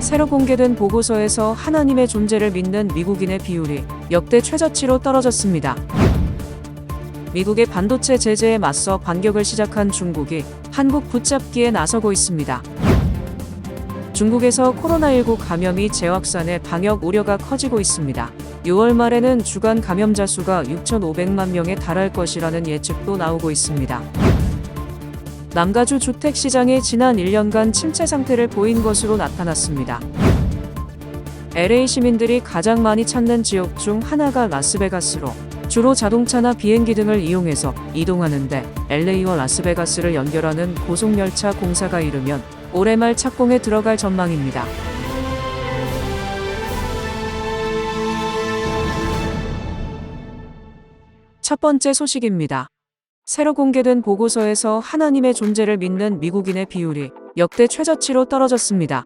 새로 공개된 보고서에서 하나님의 존재를 믿는 미국인의 비율이 역대 최저치로 떨어졌습니다. 미국의 반도체 제재에 맞서 반격을 시작한 중국이 한국 붙잡기에 나서고 있습니다. 중국에서 코로나19 감염이 재확산해 방역 우려가 커지고 있습니다. 6월 말에는 주간 감염자 수가 6,500만 명에 달할 것이라는 예측도 나오고 있습니다. 남가주 주택시장이 지난 1년간 침체 상태를 보인 것으로 나타났습니다. LA 시민들이 가장 많이 찾는 지역 중 하나가 라스베가스로 주로 자동차나 비행기 등을 이용해서 이동하는데 LA와 라스베가스를 연결하는 고속열차 공사가 이르면 올해 말 착공에 들어갈 전망입니다. 첫 번째 소식입니다. 새로 공개된 보고서에서 하나님의 존재를 믿는 미국인의 비율이 역대 최저치로 떨어졌습니다.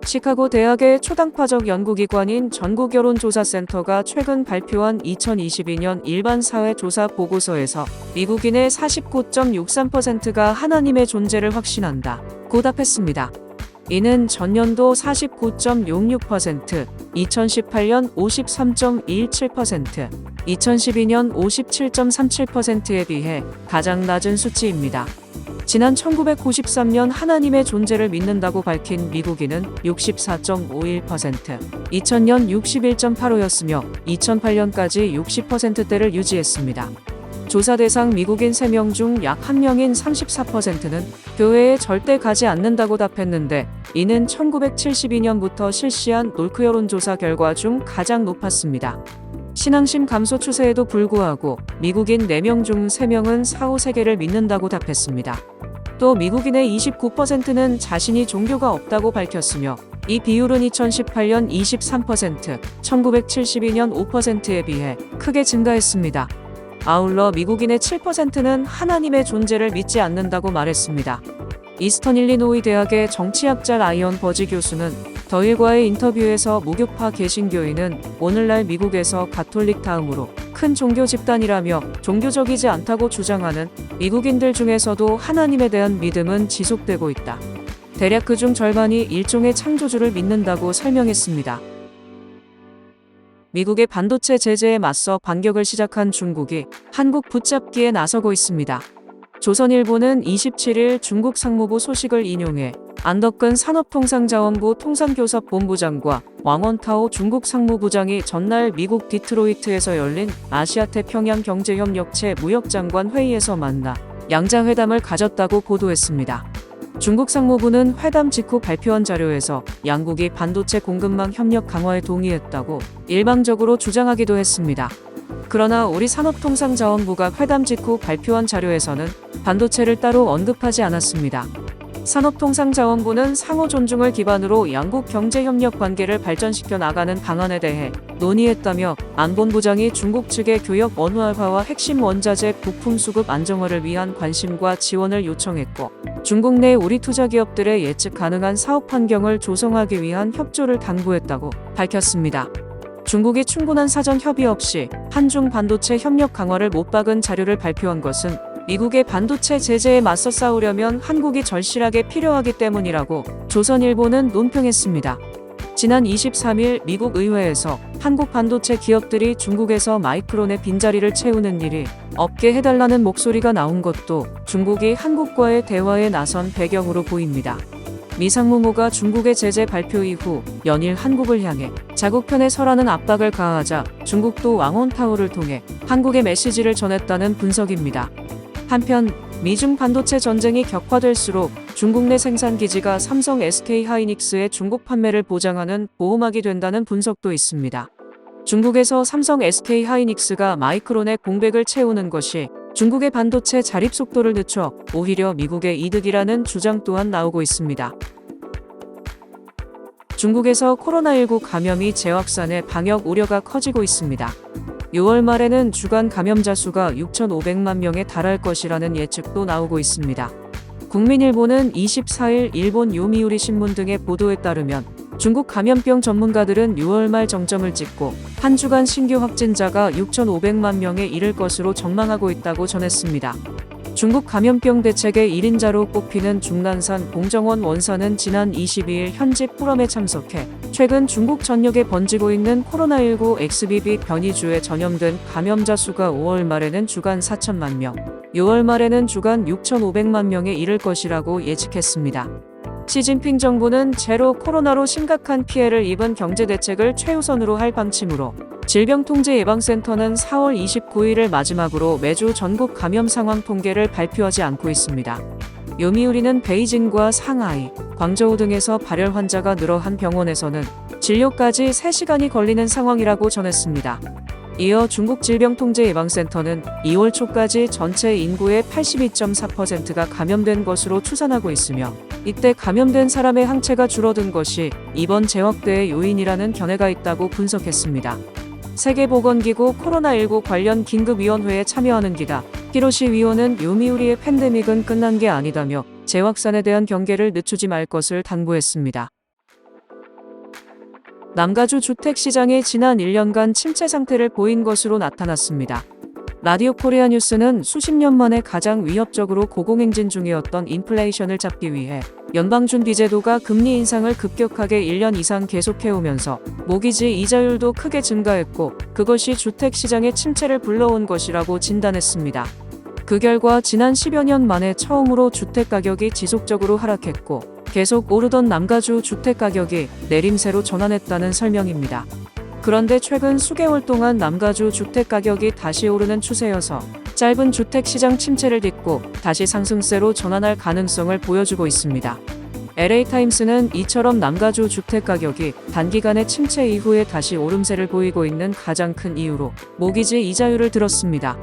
시카고 대학의 초당파적 연구기관인 전국여론조사센터가 최근 발표한 2022년 일반사회조사 보고서에서 미국인의 49.63%가 하나님의 존재를 확신한다고 답했습니다. 이는 전년도 49.66%, 2018년 53.17%, 2012년 57.37%에 비해 가장 낮은 수치입니다. 지난 1993년 하나님의 존재를 믿는다고 밝힌 미국인은 64.51%, 2000년 61.85였으며 2008년까지 60%대를 유지했습니다. 조사 대상 미국인 3명 중 약 1명인 34%는 교회에 절대 가지 않는다고 답했는데 이는 1972년부터 실시한 놀크 여론조사 결과 중 가장 높았습니다. 신앙심 감소 추세에도 불구하고 미국인 4명 중 3명은 사후세계를 믿는다고 답했습니다. 또 미국인의 29%는 자신이 종교가 없다고 밝혔으며 이 비율은 2018년 23%, 1972년 5%에 비해 크게 증가했습니다. 아울러 미국인의 7%는 하나님의 존재를 믿지 않는다고 말했습니다. 이스턴 일리노이 대학의 정치학자 라이언 버지 교수는 더일과의 인터뷰에서 무교파 개신교인은 오늘날 미국에서 가톨릭 다음으로 큰 종교 집단이라며 종교적이지 않다고 주장하는 미국인들 중에서도 하나님에 대한 믿음은 지속되고 있다. 대략 그중 절반이 일종의 창조주를 믿는다고 설명했습니다. 미국의 반도체 제재에 맞서 반격을 시작한 중국이 한국 붙잡기에 나서고 있습니다. 조선일보는 27일 중국 상무부 소식을 인용해 안덕근 산업통상자원부 통상교섭본부장과 왕원타오 중국 상무부장이 전날 미국 디트로이트에서 열린 아시아태평양 경제협력체 무역장관 회의에서 만나 양자회담을 가졌다고 보도했습니다. 중국 상무부는 회담 직후 발표한 자료에서 양국이 반도체 공급망 협력 강화에 동의했다고 일방적으로 주장하기도 했습니다. 그러나 우리 산업통상자원부가 회담 직후 발표한 자료에서는 반도체를 따로 언급하지 않았습니다. 산업통상자원부는 상호 존중을 기반으로 양국 경제협력 관계를 발전시켜 나가는 방안에 대해 논의했다며 안 본부장이 중국 측의 교역 원활화와 핵심 원자재 부품 수급 안정화를 위한 관심과 지원을 요청했고 중국 내 우리 투자 기업들의 예측 가능한 사업 환경을 조성하기 위한 협조를 당부했다고 밝혔습니다. 중국이 충분한 사전 협의 없이 한중 반도체 협력 강화를 못 박은 자료를 발표한 것은 미국의 반도체 제재에 맞서 싸우려면 한국이 절실하게 필요하기 때문이라고 조선일보는 논평했습니다. 지난 23일 미국 의회에서 한국 반도체 기업들이 중국에서 마이크론의 빈자리를 채우는 일이 없게 해달라는 목소리가 나온 것도 중국이 한국과의 대화에 나선 배경으로 보입니다. 미 상무모가 중국의 제재 발표 이후 연일 한국을 향해 자국편에 서라는 압박을 가하자 중국도 왕원타오를 통해 한국의 메시지를 전했다는 분석입니다. 한편 미중 반도체 전쟁이 격화될수록 중국 내 생산 기지가 삼성 SK 하이닉스의 중국 판매를 보장하는 보호막이 된다는 분석도 있습니다. 중국에서 삼성 SK 하이닉스가 마이크론의 공백을 채우는 것이 중국의 반도체 자립 속도를 늦춰 오히려 미국의 이득이라는 주장 또한 나오고 있습니다. 중국에서 코로나19 감염이 재확산해 방역 우려가 커지고 있습니다. 6월 말에는 주간 감염자 수가 6,500만 명에 달할 것이라는 예측도 나오고 있습니다. 국민일보는 24일 일본 요미우리 신문 등의 보도에 따르면 중국 감염병 전문가들은 6월 말 정점을 찍고 한 주간 신규 확진자가 6,500만 명에 이를 것으로 전망하고 있다고 전했습니다. 중국 감염병 대책의 1인자로 꼽히는 중난산 봉정원 원사는 지난 22일 현지 포럼에 참석해 최근 중국 전역에 번지고 있는 코로나19 XBB 변이주에 전염된 감염자 수가 5월 말에는 주간 4천만 명, 6월 말에는 주간 6,500만 명에 이를 것이라고 예측했습니다. 시진핑 정부는 제로 코로나로 심각한 피해를 입은 경제대책을 최우선으로 할 방침으로 질병통제예방센터는 4월 29일을 마지막으로 매주 전국 감염 상황 통계를 발표하지 않고 있습니다. 요미우리는 베이징과 상하이, 광저우 등에서 발열 환자가 늘어 한 병원에서는 진료까지 3시간이 걸리는 상황이라고 전했습니다. 이어 중국 질병통제예방센터는 2월 초까지 전체 인구의 82.4%가 감염된 것으로 추산하고 있으며 이때 감염된 사람의 항체가 줄어든 것이 이번 재확대의 요인이라는 견해가 있다고 분석했습니다. 세계보건기구 코로나19 관련 긴급위원회에 참여하는 기다 히로시 위원은 요미우리의 팬데믹은 끝난 게 아니다며 재확산에 대한 경계를 늦추지 말 것을 당부했습니다. 남가주 주택시장이 지난 1년간 침체 상태를 보인 것으로 나타났습니다. 라디오 코리아 뉴스는 수십 년 만에 가장 위협적으로 고공행진 중이었던 인플레이션을 잡기 위해 연방준비제도가 금리 인상을 급격하게 1년 이상 계속해오면서 모기지 이자율도 크게 증가했고 그것이 주택시장의 침체를 불러온 것이라고 진단했습니다. 그 결과 지난 10여 년 만에 처음으로 주택가격이 지속적으로 하락했고 계속 오르던 남가주 주택가격이 내림세로 전환했다는 설명입니다. 그런데 최근 수개월 동안 남가주 주택가격이 다시 오르는 추세여서 짧은 주택시장 침체를 딛고 다시 상승세로 전환할 가능성을 보여주고 있습니다. LA타임스는 이처럼 남가주 주택가격이 단기간의 침체 이후에 다시 오름세를 보이고 있는 가장 큰 이유로 모기지 이자율을 들었습니다.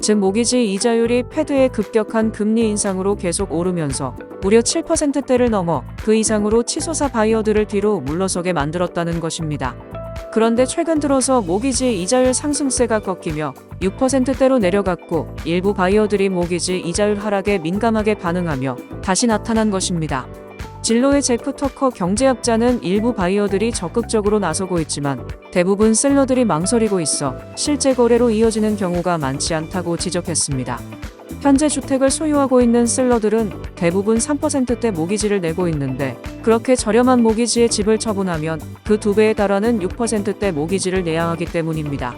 즉 모기지 이자율이 패드의 급격한 금리 인상으로 계속 오르면서 무려 7%대를 넘어 그 이상으로 치솟아 바이어들을 뒤로 물러서게 만들었다는 것입니다. 그런데 최근 들어서 모기지 이자율 상승세가 꺾이며 6%대로 내려갔고 일부 바이어들이 모기지 이자율 하락에 민감하게 반응하며 다시 나타난 것입니다. 진로의 제프 터커 경제학자는 일부 바이어들이 적극적으로 나서고 있지만 대부분 셀러들이 망설이고 있어 실제 거래로 이어지는 경우가 많지 않다고 지적했습니다. 현재 주택을 소유하고 있는 셀러들은 대부분 3%대 모기지를 내고 있는데 그렇게 저렴한 모기지에 집을 처분하면 그 2배에 달하는 6%대 모기지를 내야 하기 때문입니다.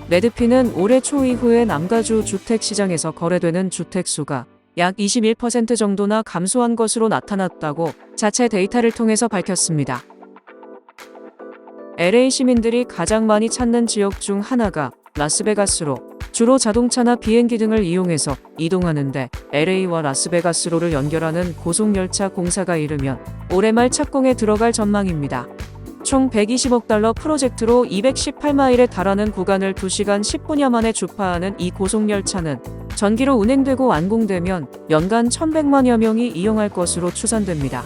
레드피는 올해 초 이후에 남가주 주택시장에서 거래되는 주택수가 약 21% 정도나 감소한 것으로 나타났다고 자체 데이터를 통해서 밝혔습니다. LA 시민들이 가장 많이 찾는 지역 중 하나가 라스베가스로 주로 자동차나 비행기 등을 이용해서 이동하는데 LA와 라스베가스로를 연결하는 고속열차 공사가 이르면 올해 말 착공에 들어갈 전망입니다. 총 120억 달러 프로젝트로 218마일에 달하는 구간을 2시간 10분여 만에 주파하는 이 고속열차는 전기로 운행되고 완공되면 연간 1,100만여 명이 이용할 것으로 추산됩니다.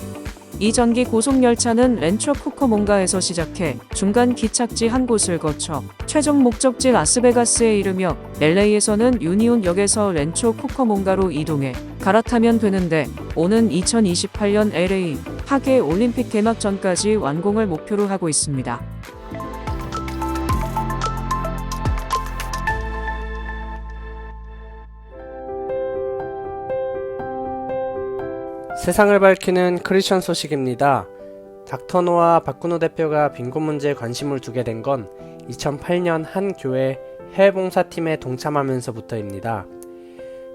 이 전기 고속열차는 렌초 쿠커몽가에서 시작해 중간 기착지 한 곳을 거쳐 최종 목적지 라스베가스에 이르며 LA에서는 유니온역에서 렌초 쿠커몽가로 이동해 갈아타면 되는데 오는 2028년 LA 하계 올림픽 개막 전까지 완공을 목표로 하고 있습니다. 세상을 밝히는 크리스천 소식입니다. 닥터노와 박근호 대표가 빈곤 문제에 관심을 두게 된 건 2008년 한 교회 해외봉사팀에 동참하면서부터입니다.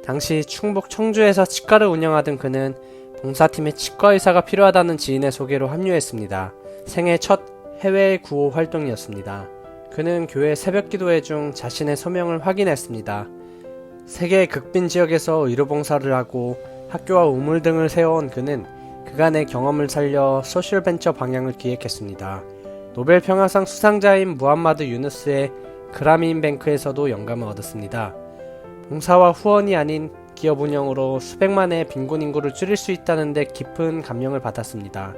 당시 충북 청주에서 치과를 운영하던 그는 봉사팀에 치과의사가 필요하다는 지인의 소개로 합류했습니다. 생애 첫 해외 구호 활동이었습니다. 그는 교회 새벽기도회 중 자신의 소명을 확인했습니다. 세계 극빈 지역에서 의료봉사를 하고 학교와 우물 등을 세워온 그는 그간의 경험을 살려 소셜벤처 방향을 기획했습니다. 노벨 평화상 수상자인 무함마드 유누스의 그라민뱅크에서도 영감을 얻었습니다. 봉사와 후원이 아닌 기업 운영으로 수백만의 빈곤 인구를 줄일 수 있다는 데 깊은 감명을 받았습니다.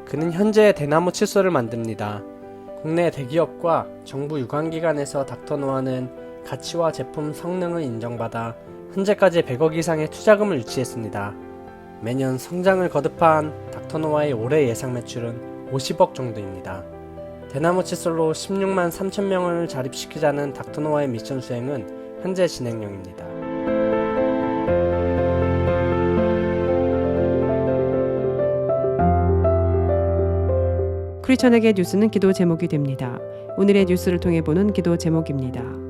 그는 현재 대나무 칫솔을 만듭니다. 국내 대기업과 정부 유관기관에서 닥터노아는 가치와 제품 성능을 인정받아 현재까지 100억 이상의 투자금을 유치했습니다. 매년 성장을 거듭한 닥터노아의 올해 예상 매출은 50억 정도입니다. 대나무 칫솔로 16만 3천 명을 자립시키자는 닥터노아의 미션 수행은 현재 진행 중입니다. 크리스천에게 뉴스는 기도 제목이 됩니다. 오늘의 뉴스를 통해 보는 기도 제목입니다.